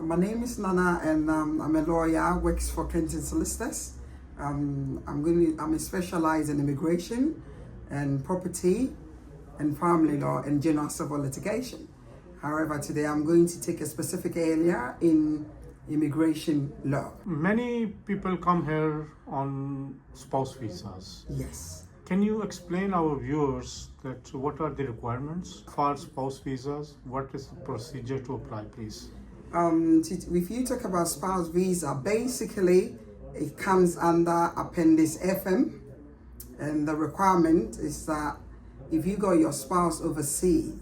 My name is Nana, and I'm a lawyer. Works for Kenton Solicitors. I'm specialized in immigration, and property, and family law, and general civil litigation. However, today I'm going to take a specific area in immigration law. Many people come here on spouse visas. Yes. Can you explain our viewers that what are the requirements for spouse visas? What is the procedure to apply, please? If you talk about spouse visa, basically it comes under Appendix FM, and the requirement is that if you got your spouse overseas,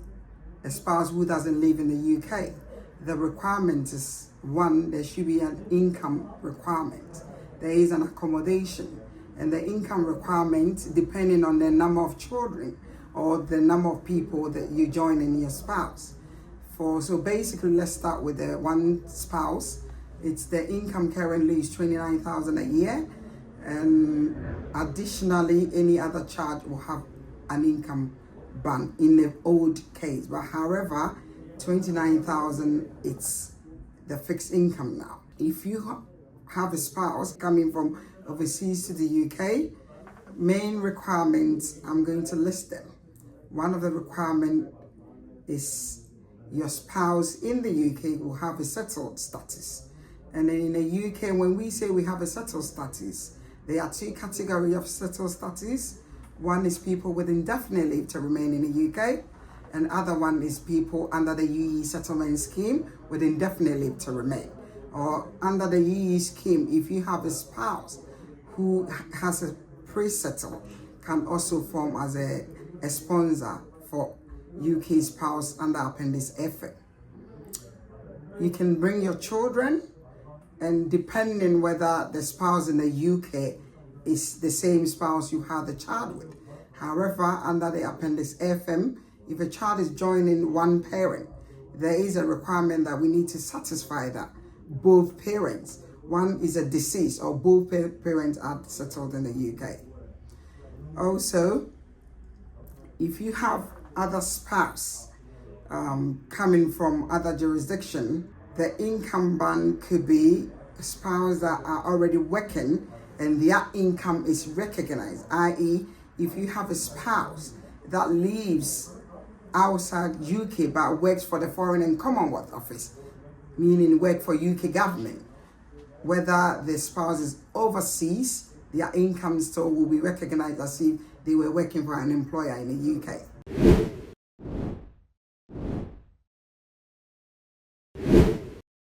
a spouse who doesn't live in the UK, the requirement is one, there should be an income requirement. There is an accommodation, and the income requirement, depending on the number of children or the number of people that you join in your spouse. So basically, let's start with the one spouse. It's the income currently is 29,000 a year, and additionally, any other charge will have an income ban in the old case. But however, 29,000, it's the fixed income now. If you have a spouse coming from overseas to the UK, main requirements, I'm going to list them. One of the requirements is your spouse in the UK will have a settled status. And then in the UK, when we say we have a settled status, there are two categories of settled status. One is people with indefinite leave to remain in the UK, and other one is people under the UE settlement scheme with indefinite leave to remain. Or under the UE scheme, if you have a spouse who has a pre-settle, can also form as a sponsor for UK spouse under Appendix F. You can bring your children, and depending whether the spouse in the UK is the same spouse you had the child with. However, under the Appendix FM, if a child is joining one parent, there is a requirement that we need to satisfy that both parents, one is a deceased or both parents are settled in the UK. Also, if you have other spouse coming from other jurisdiction, the income ban could be a spouse that are already working and their income is recognized, i.e. if you have a spouse that lives outside UK but works for the Foreign and Commonwealth Office, meaning work for UK government, whether the spouse is overseas, their income still will be recognized as if they were working for an employer in the UK.